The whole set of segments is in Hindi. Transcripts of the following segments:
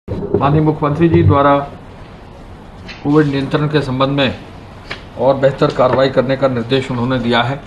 माननीय मुख्यमंत्री जी द्वारा कोविड नियंत्रण के संबंध में और बेहतर कार्रवाई करने का निर्देश उन्होंने दिया है।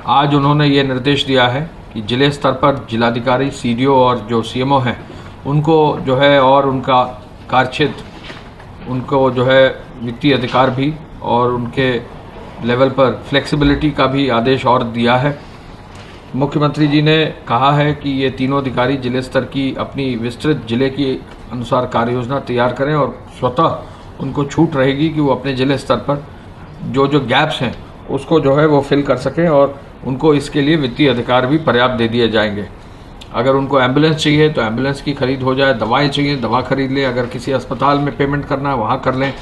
आज उन्होंने ये निर्देश दिया है कि जिले स्तर पर जिलाधिकारी, सीडीओ और जो सीएमओ हैं उनको जो है और उनका कार्यक्षेत्र, उनको जो है वित्तीय अधिकार भी और उनके लेवल पर फ्लेक्सिबिलिटी का भी आदेश और दिया है। मुख्यमंत्री जी ने कहा है कि ये तीनों अधिकारी जिले स्तर की अपनी विस्तृत जिले की अनुसार कार्य योजना तैयार करें और स्वतः उनको छूट रहेगी कि वो अपने जिले स्तर पर जो जो गैप्स हैं उसको जो है वो फिल कर सकें और उनको इसके लिए वित्तीय अधिकार भी पर्याप्त दे दिए जाएंगे। अगर उनको एम्बुलेंस चाहिए तो एम्बुलेंस की खरीद हो जाए, दवाएं चाहिए दवा खरीद लें, अगर किसी अस्पताल में पेमेंट करना है वहाँ कर लें,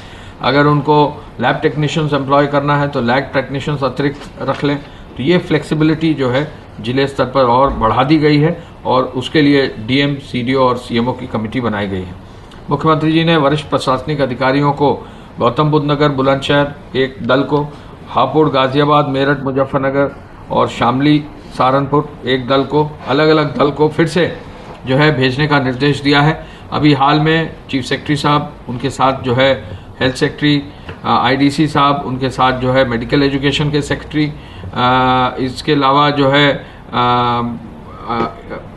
अगर उनको लैब टेक्नीशियंस एम्प्लॉय करना है तो लैब टेक्नीशियंस अतिरिक्त रख लें। तो ये फ्लेक्सिबिलिटी जो है जिले स्तर पर और बढ़ा दी गई है और उसके लिए डीएम, सीडीओ और सीएमओ की कमेटी बनाई गई है। मुख्यमंत्री जी ने वरिष्ठ प्रशासनिक अधिकारियों को गौतम बुद्ध नगर, बुलंदशहर एक दल को, हापुड़, गाजियाबाद, मेरठ, मुजफ्फरनगर और शामली, सहारनपुर एक दल को, अलग अलग दल को फिर से जो है भेजने का निर्देश दिया है। अभी हाल में चीफ सेक्रेटरी साहब, उनके साथ जो है हेल्थ सेक्रेटरी, आईडीसी साहब, उनके साथ जो है मेडिकल एजुकेशन के सेक्रेटरी, इसके अलावा जो है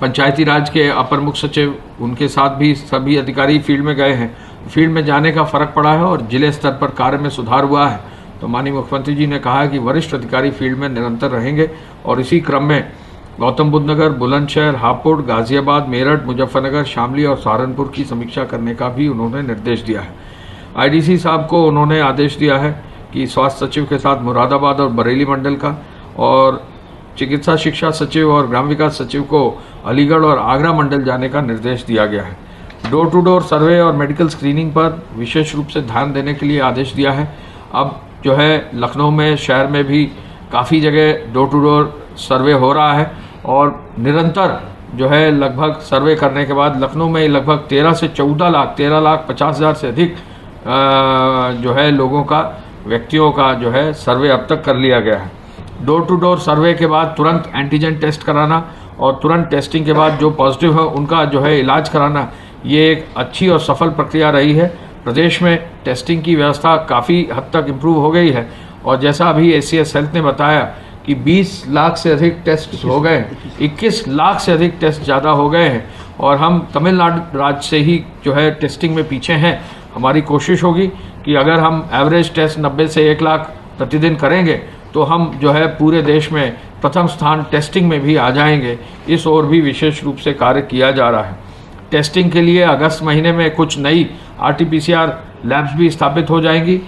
पंचायती राज के अपर मुख्य सचिव, उनके साथ भी सभी अधिकारी फील्ड में गए हैं। फील्ड में जाने का फर्क पड़ा है और जिले स्तर पर कार्य में सुधार हुआ है। तो माननीय मुख्यमंत्री जी ने कहा है कि वरिष्ठ अधिकारी फील्ड में निरंतर रहेंगे और इसी क्रम में गौतम बुद्ध नगर, बुलंदशहर, हापुड़, गाजियाबाद, मेरठ, मुजफ्फरनगर, शामली और सहारनपुर की समीक्षा करने का भी उन्होंने निर्देश दिया है। आईडीसी साहब को उन्होंने आदेश दिया है कि स्वास्थ्य सचिव के साथ मुरादाबाद और बरेली मंडल का, और चिकित्सा शिक्षा सचिव और ग्राम विकास सचिव को अलीगढ़ और आगरा मंडल जाने का निर्देश दिया गया है। डोर टू डोर सर्वे और मेडिकल स्क्रीनिंग पर विशेष रूप से ध्यान देने के लिए आदेश दिया है। अब जो है लखनऊ में, शहर में भी काफ़ी जगह डोर टू डोर सर्वे हो रहा है और निरंतर जो है लगभग सर्वे करने के बाद लखनऊ में लगभग 13 से 14 लाख, 13,50,000 से अधिक जो है लोगों का, व्यक्तियों का जो है सर्वे अब तक कर लिया गया है। डोर टू डोर सर्वे के बाद तुरंत एंटीजन टेस्ट कराना और तुरंत टेस्टिंग के बाद जो पॉजिटिव है उनका जो है इलाज कराना, ये एक अच्छी और सफल प्रक्रिया रही है। प्रदेश में टेस्टिंग की व्यवस्था काफ़ी हद तक इम्प्रूव हो गई है और जैसा अभी एसीएस हेल्थ ने बताया कि 20 लाख से अधिक टेस्ट हो गए, 21 लाख से अधिक टेस्ट ज़्यादा हो गए हैं और हम तमिलनाडु राज्य से ही जो है टेस्टिंग में पीछे हैं। हमारी कोशिश होगी कि अगर हम एवरेज टेस्ट 90 से 1 लाख प्रतिदिन करेंगे तो हम जो है पूरे देश में प्रथम स्थान टेस्टिंग में भी आ जाएंगे। इस ओर भी विशेष रूप से कार्य किया जा रहा है। टेस्टिंग के लिए अगस्त महीने में कुछ नई आरटीपीसीआर लैब्स भी स्थापित हो जाएंगी।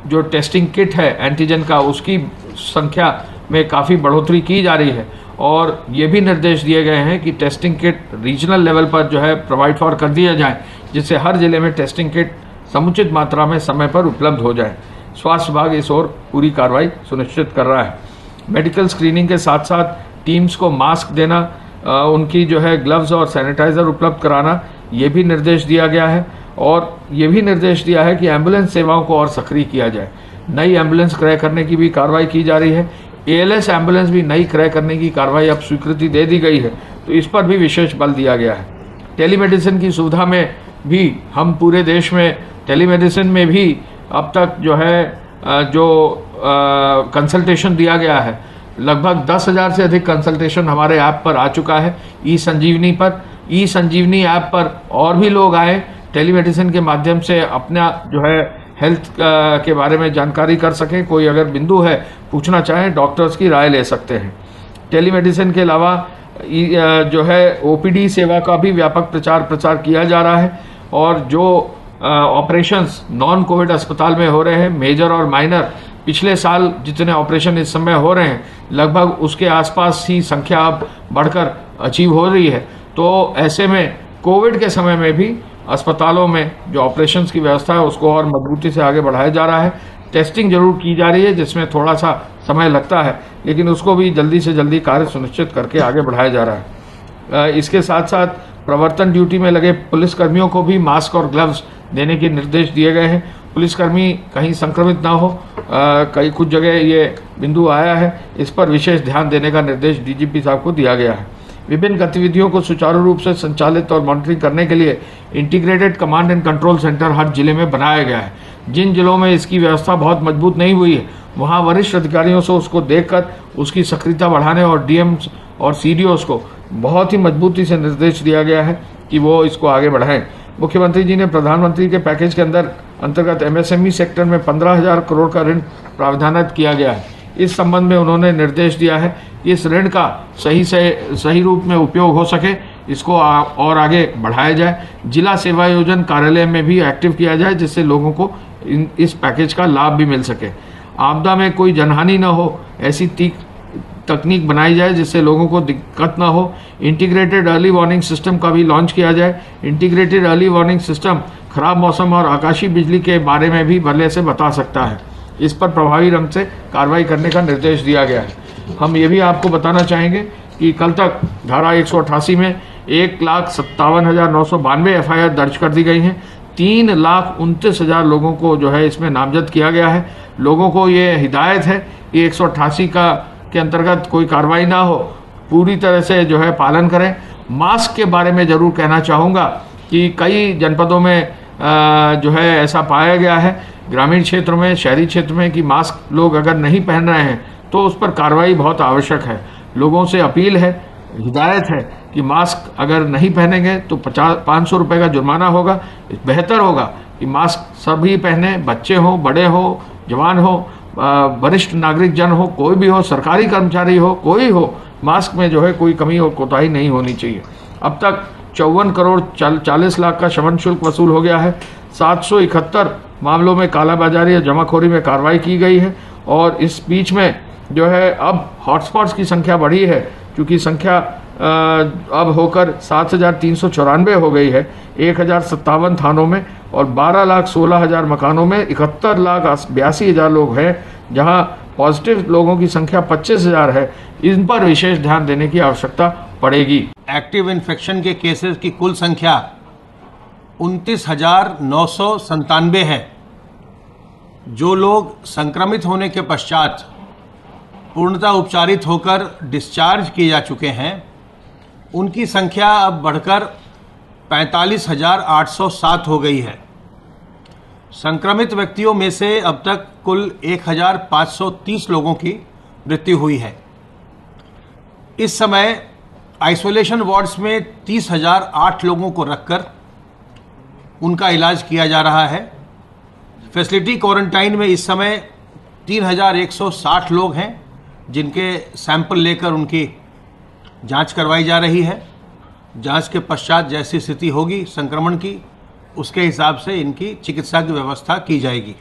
जो टेस्टिंग किट है एंटीजन का, उसकी संख्या में काफ़ी बढ़ोतरी की जा रही है और ये भी निर्देश दिए गए हैं कि टेस्टिंग किट रीजनल लेवल पर जो है प्रोवाइड फॉर कर दिया जाए, जिससे हर जिले में टेस्टिंग किट समुचित मात्रा में समय पर उपलब्ध हो जाए। स्वास्थ्य विभाग इस ओर पूरी कार्रवाई सुनिश्चित कर रहा है। मेडिकल स्क्रीनिंग के साथ साथ टीम्स को मास्क देना, उनकी जो है ग्लव्स और सैनिटाइजर उपलब्ध कराना, ये भी निर्देश दिया गया है। और ये भी निर्देश दिया है कि एम्बुलेंस सेवाओं को और सक्रिय किया जाए। नई एम्बुलेंस क्रय करने की भी कार्रवाई की जा रही है। एएलएस एम्बुलेंस भी नई क्रय करने की कार्रवाई अब स्वीकृति दे दी गई है, तो इस पर भी विशेष बल दिया गया है। टेलीमेडिसिन की सुविधा में भी हम पूरे देश में टेलीमेडिसिन में भी अब तक जो है कंसल्टेशन दिया गया है, लगभग 10,000 से अधिक कंसल्टेशन हमारे ऐप पर आ चुका है। ई संजीवनी पर, ई संजीवनी ऐप पर और भी लोग आए, टेलीमेडिसिन के माध्यम से अपना जो है हेल्थ के बारे में जानकारी कर सकें। कोई अगर बिंदु है पूछना चाहें, डॉक्टर्स की राय ले सकते हैं। टेलीमेडिसिन के अलावा जो है ओपीडी सेवा का भी व्यापक प्रचार किया जा रहा है और जो ऑपरेशंस नॉन कोविड अस्पताल में हो रहे हैं, मेजर और माइनर, पिछले साल जितने ऑपरेशन इस समय हो रहे हैं लगभग उसके आसपास ही संख्या अब बढ़कर अचीव हो रही है। तो ऐसे में कोविड के समय में भी अस्पतालों में जो ऑपरेशंस की व्यवस्था है उसको और मजबूती से आगे बढ़ाया जा रहा है। टेस्टिंग जरूर की जा रही है जिसमें थोड़ा सा समय लगता है, लेकिन उसको भी जल्दी से जल्दी कार्य सुनिश्चित करके आगे बढ़ाया जा रहा है। इसके साथ साथ प्रवर्तन ड्यूटी में लगे पुलिसकर्मियों को भी मास्क और ग्लव्स देने के निर्देश दिए गए हैं। पुलिसकर्मी कहीं संक्रमित ना हो, कई कुछ जगह ये बिंदु आया है, इस पर विशेष ध्यान देने का निर्देश डीजीपी साहब को दिया गया है। विभिन्न गतिविधियों को सुचारू रूप से संचालित और मॉनिटरिंग करने के लिए integrated command and control centre हर जिले में बनाया गया है। जिन जिलों में इसकी व्यवस्था बहुत मजबूत नहीं हुई है, वहाँ वरिष्ठ अधिकारियों से उसको देखकर उसकी सक्रियता बढ़ाने और डीएम्स और सीडीओस को बहुत ही मजबूती से निर्देश दिया गया है कि वो इसको आगे बढ़ाएं। मुख्यमंत्री जी ने प्रधानमंत्री के पैकेज के अंतर्गत एमएसएमई सेक्टर में 15,000 करोड़ का ऋण प्रावधानित किया गया है। इस संबंध में उन्होंने निर्देश दिया है कि इस ऋण का सही रूप में उपयोग हो सके, इसको और आगे बढ़ाया जाए। जिला सेवा योजन कार्यालय में भी एक्टिव किया जाए, जिससे लोगों को इस पैकेज का लाभ भी मिल सके। आपदा में कोई जनहानि न हो, ऐसी तकनीक बनाई जाए जिससे लोगों को दिक्कत ना हो। इंटीग्रेटेड अर्ली वार्निंग सिस्टम का भी लॉन्च किया जाए। इंटीग्रेटेड अर्ली वार्निंग सिस्टम खराब मौसम और आकाशीय बिजली के बारे में भी भले से बता सकता है। इस पर प्रभावी ढंग से कार्रवाई करने का निर्देश दिया गया है। हम ये भी आपको बताना चाहेंगे कि कल तक धारा 188 में 1,57,992 FIR दर्ज कर दी गई हैं। 3,29,000 लोगों को जो है इसमें नामजद किया गया है। लोगों को ये हिदायत है कि 188 के अंतर्गत कोई कार्रवाई ना हो, पूरी तरह से जो है पालन करें। मास्क के बारे में ज़रूर कहना चाहूँगा कि कई जनपदों में जो है ऐसा पाया गया है, ग्रामीण क्षेत्र में, शहरी क्षेत्र में, कि मास्क लोग अगर नहीं पहन रहे हैं तो उस पर कार्रवाई बहुत आवश्यक है। लोगों से अपील है, हिदायत है कि मास्क अगर नहीं पहनेंगे तो 500 रुपये का जुर्माना होगा। बेहतर होगा कि मास्क सभी पहने, बच्चे हो, बड़े हो, जवान हो, वरिष्ठ नागरिक जन हो, कोई भी हो, सरकारी कर्मचारी हो, कोई हो, मास्क में जो है कोई कमी और कोताही नहीं होनी चाहिए। अब तक 54 करोड़ 40 लाख का शमन शुल्क वसूल हो गया है। 771 मामलों में कालाबाजारी या जमाखोरी में कार्रवाई की गई है। और इस बीच में जो है अब हॉटस्पॉट्स की संख्या बढ़ी है, क्योंकि संख्या अब होकर 7,394 हो गई है 1,057 थानों में, और 12,16,000 मकानों में 71,82,000 लोग हैं, जहां पॉजिटिव लोगों की संख्या 25,000 है। इन पर विशेष ध्यान देने की आवश्यकता पड़ेगी। एक्टिव इन्फेक्शन के केसेस की कुल संख्या 29,997 है। जो लोग संक्रमित होने के पश्चात पूर्णतः उपचारित होकर डिस्चार्ज किए जा चुके हैं, उनकी संख्या अब बढ़कर 45,807 हो गई है। संक्रमित व्यक्तियों में से अब तक कुल 1,530 लोगों की मृत्यु हुई है। इस समय आइसोलेशन वार्ड्स में 30,008 लोगों को रखकर उनका इलाज किया जा रहा है। फैसिलिटी क्वारंटाइन में इस समय 3,160 लोग हैं, जिनके सैंपल लेकर उनकी जांच करवाई जा रही है। जांच के पश्चात जैसी स्थिति होगी संक्रमण की, उसके हिसाब से इनकी चिकित्सा की व्यवस्था की जाएगी।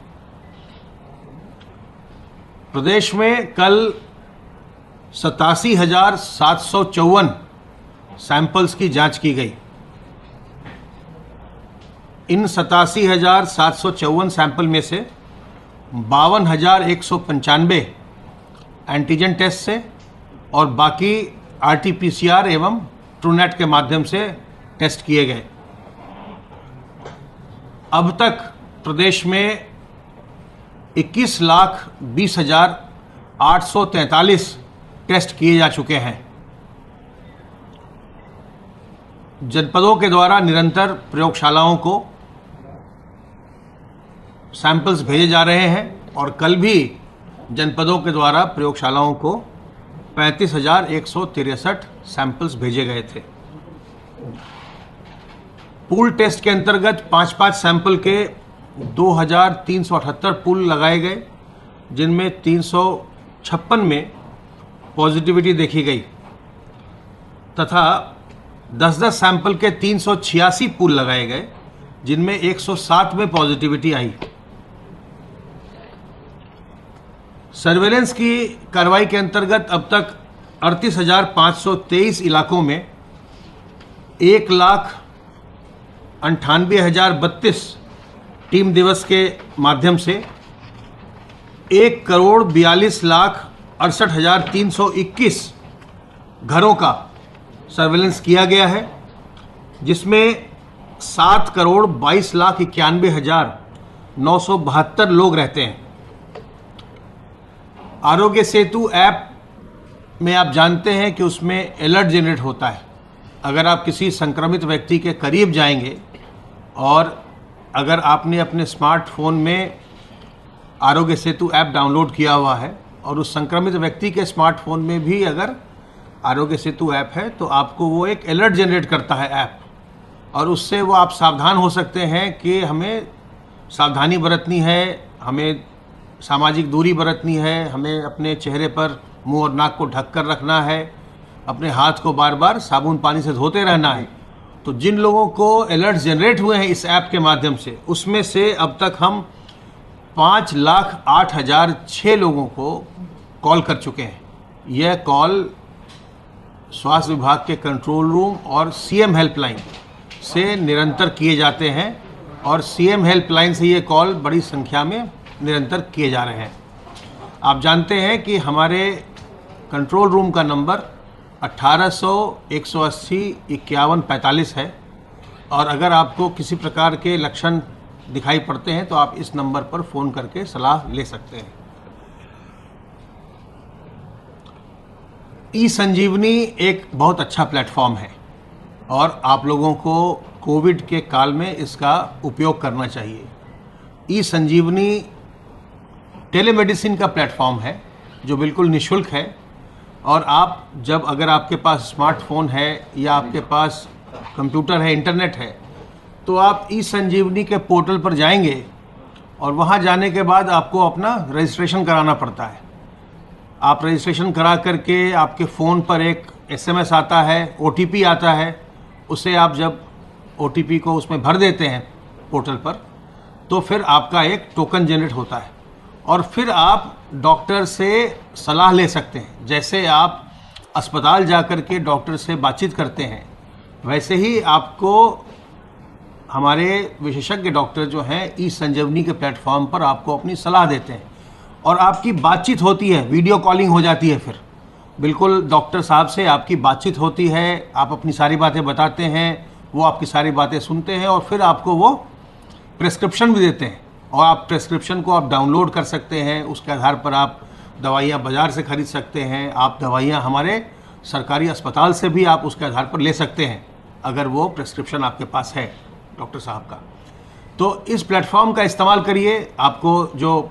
प्रदेश में कल 87,754 सैंपल्स की जांच की गई। इन 87,754 सैंपल में से 52,195 एंटीजन टेस्ट से और बाकी RT-PCR एवं ट्रूनेट के माध्यम से टेस्ट किए गए। अब तक प्रदेश में 21,20,843 टेस्ट किए जा चुके हैं। जनपदों के द्वारा निरंतर प्रयोगशालाओं को सैंपल्स भेजे जा रहे हैं और कल भी जनपदों के द्वारा प्रयोगशालाओं को 35,163 सैंपल्स भेजे गए थे। पूल टेस्ट के अंतर्गत 5-5 सैंपल के 2,378 पूल लगाए गए, जिनमें 356 में पॉजिटिविटी देखी गई तथा 10-10 सैंपल के 386 पूल लगाए गए, जिनमें 107 में पॉजिटिविटी आई। सर्वेलेंस की कार्रवाई के अंतर्गत अब तक 38,523 इलाकों में 1,98,032 टीम दिवस के माध्यम से 1,42,68,321 घरों का सर्वेलेंस किया गया है, जिसमें 7,22,91,972 लोग रहते हैं। आरोग्य सेतु ऐप में आप जानते हैं कि उसमें अलर्ट जनरेट होता है। अगर आप किसी संक्रमित व्यक्ति के करीब जाएंगे और अगर आपने अपने स्मार्टफोन में आरोग्य सेतु ऐप डाउनलोड किया हुआ है और उस संक्रमित व्यक्ति के स्मार्टफोन में भी अगर आरोग्य सेतु ऐप है तो आपको वो एक अलर्ट जनरेट करता है ऐप, और उससे वो आप सावधान हो सकते हैं कि हमें सावधानी बरतनी है, हमें सामाजिक दूरी बरतनी है, हमें अपने चेहरे पर मुंह और नाक को ढक कर रखना है, अपने हाथ को बार बार साबुन पानी से धोते रहना है। तो जिन लोगों को अलर्ट जनरेट हुए हैं इस ऐप के माध्यम से, उसमें से अब तक हम 5,08,006 लोगों को कॉल कर चुके हैं। यह कॉल स्वास्थ्य विभाग के कंट्रोल रूम और सीएम हेल्पलाइन से निरंतर किए जाते हैं, और सीएम हेल्पलाइन से ये कॉल बड़ी संख्या में निरंतर किए जा रहे हैं। आप जानते हैं कि हमारे कंट्रोल रूम का नंबर 1800-180-5145 है, और अगर आपको किसी प्रकार के लक्षण दिखाई पड़ते हैं तो आप इस नंबर पर फ़ोन करके सलाह ले सकते हैं। ई संजीवनी एक बहुत अच्छा प्लेटफॉर्म है और आप लोगों को कोविड के काल में इसका उपयोग करना चाहिए। ई संजीवनी टेलीमेडिसिन का प्लेटफॉर्म है जो बिल्कुल निःशुल्क है, और आप जब अगर आपके पास स्मार्टफोन है या आपके पास कंप्यूटर है, इंटरनेट है, तो आप ई संजीवनी के पोर्टल पर जाएंगे और वहां जाने के बाद आपको अपना रजिस्ट्रेशन कराना पड़ता है। आप रजिस्ट्रेशन करा करके आपके फ़ोन पर एक SMS आता है, OTP आता है, उसे आप जब OTP को उसमें भर देते हैं पोर्टल पर, तो फिर आपका एक टोकन जनरेट होता है और फिर आप डॉक्टर से सलाह ले सकते हैं। जैसे आप अस्पताल जाकर के डॉक्टर से बातचीत करते हैं, वैसे ही आपको हमारे विशेषज्ञ डॉक्टर जो हैं ई संजीवनी के प्लेटफॉर्म पर आपको अपनी सलाह देते हैं और आपकी बातचीत होती है, वीडियो कॉलिंग हो जाती है। फिर बिल्कुल डॉक्टर साहब से आपकी बातचीत होती है, आप अपनी सारी बातें बताते हैं, वो आपकी सारी बातें सुनते हैं और फिर आपको वो प्रेस्क्रिप्शन भी देते हैं, और आप प्रेस्क्रिप्शन को आप डाउनलोड कर सकते हैं। उसके आधार पर आप दवाइयाँ बाज़ार से खरीद सकते हैं, आप दवाइयाँ हमारे सरकारी अस्पताल से भी आप उसके आधार पर ले सकते हैं अगर वो प्रेस्क्रिप्शन आपके पास है डॉक्टर साहब का। तो इस प्लेटफॉर्म का इस्तेमाल करिए। आपको जो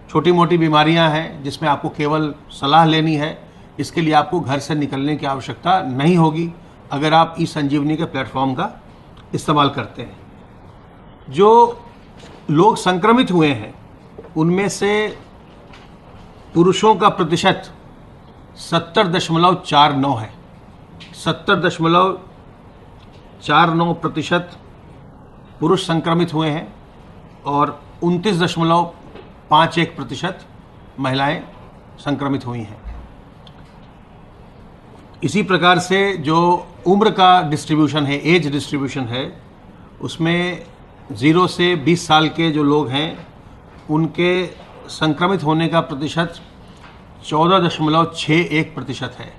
छोटी मोटी बीमारियां हैं जिसमें आपको केवल सलाह लेनी है, इसके लिए आपको घर से निकलने की आवश्यकता नहीं होगी अगर आप ई संजीवनी के प्लेटफॉर्म का इस्तेमाल करते हैं। जो लोग संक्रमित हुए हैं उनमें से पुरुषों का प्रतिशत 70.49 है। 70.49% पुरुष संक्रमित हुए हैं और 29.51% महिलाएं संक्रमित हुई हैं। इसी प्रकार से जो उम्र का डिस्ट्रीब्यूशन है, एज डिस्ट्रीब्यूशन है, उसमें 0 से 20 साल के जो लोग हैं उनके संक्रमित होने का प्रतिशत 14.61% है।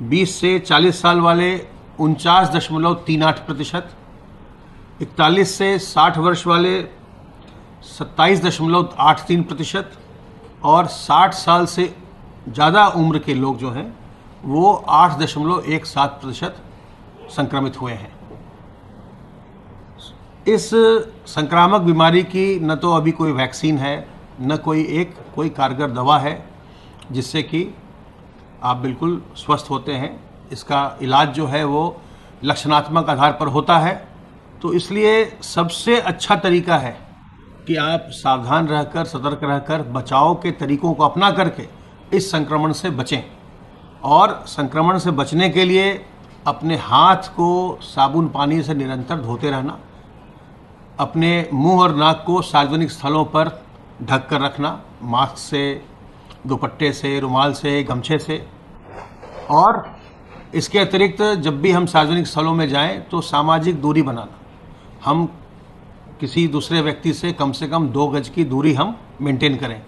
20 से 40 साल वाले 49.38%, 41 से 60 वर्ष वाले 27.83% और 60 साल से ज़्यादा उम्र के लोग जो हैं वो 8.17% संक्रमित हुए हैं। इस संक्रामक बीमारी की न तो अभी कोई वैक्सीन है, न कोई कारगर दवा है जिससे कि आप बिल्कुल स्वस्थ होते हैं। इसका इलाज जो है वो लक्षणात्मक आधार पर होता है। तो इसलिए सबसे अच्छा तरीका है कि आप सावधान रहकर, सतर्क रहकर, बचाव के तरीकों को अपना करके इस संक्रमण से बचें। और संक्रमण से बचने के लिए अपने हाथ को साबुन पानी से निरंतर धोते रहना, अपने मुंह और नाक को सार्वजनिक स्थलों पर ढक कर रखना, मास्क से, दुपट्टे से, रुमाल से, गमछे से। और इसके अतिरिक्त जब भी हम सार्वजनिक स्थलों में जाएं तो सामाजिक दूरी बनाना, हम किसी दूसरे व्यक्ति से कम 2 गज की दूरी हम मेंटेन करें।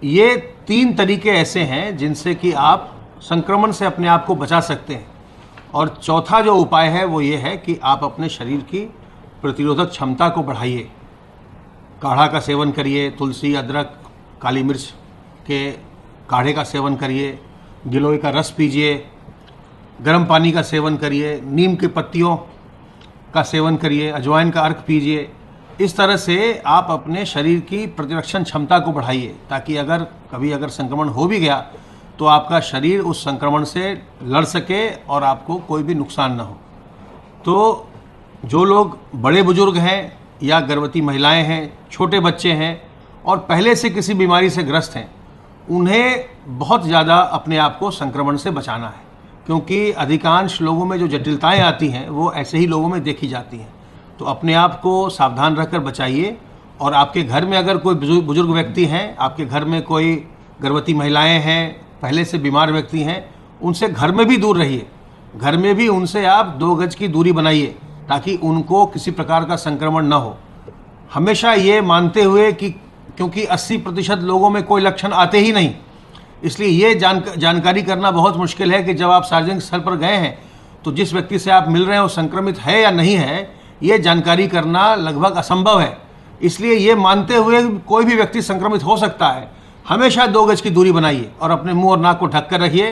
ये 3 तरीके ऐसे हैं जिनसे कि आप संक्रमण से अपने आप को बचा सकते हैं। और चौथा जो उपाय है वो ये है कि आप अपने शरीर की प्रतिरोधक क्षमता को बढ़ाइए। काढ़ा का सेवन करिए, तुलसी, अदरक, काली मिर्च के काढ़े का सेवन करिए, गिलोय का रस पीजिए, गर्म पानी का सेवन करिए, नीम के पत्तियों का सेवन करिए, अजवाइन का अर्क पीजिए। इस तरह से आप अपने शरीर की प्रतिरक्षण क्षमता को बढ़ाइए, ताकि अगर कभी संक्रमण हो भी गया तो आपका शरीर उस संक्रमण से लड़ सके और आपको कोई भी नुकसान ना हो। तो जो लोग बड़े बुजुर्ग हैं या गर्भवती महिलाएं हैं, छोटे बच्चे हैं और पहले से किसी बीमारी से ग्रस्त हैं, उन्हें बहुत ज़्यादा अपने आप को संक्रमण से बचाना है, क्योंकि अधिकांश लोगों में जो जटिलताएं आती हैं वो ऐसे ही लोगों में देखी जाती हैं। तो अपने आप को सावधान रखकर बचाइए। और आपके घर में अगर कोई बुजुर्ग व्यक्ति हैं, आपके घर में कोई गर्भवती महिलाएं हैं, पहले से बीमार व्यक्ति हैं, उनसे घर में भी दूर रहिए। घर में भी उनसे आप 2 गज की दूरी बनाइए, ताकि उनको किसी प्रकार का संक्रमण न हो। हमेशा ये मानते हुए कि क्योंकि 80% लोगों में कोई लक्षण आते ही नहीं, इसलिए ये जानकारी करना बहुत मुश्किल है कि जब आप सार्वजनिक स्थल पर गए हैं तो जिस व्यक्ति से आप मिल रहे हैं वो संक्रमित है या नहीं है, ये जानकारी करना लगभग असंभव है। इसलिए ये मानते हुए कोई भी व्यक्ति संक्रमित हो सकता है, हमेशा 2 गज की दूरी बनाइए और अपने मुंह और नाक को ढक कर रखिए।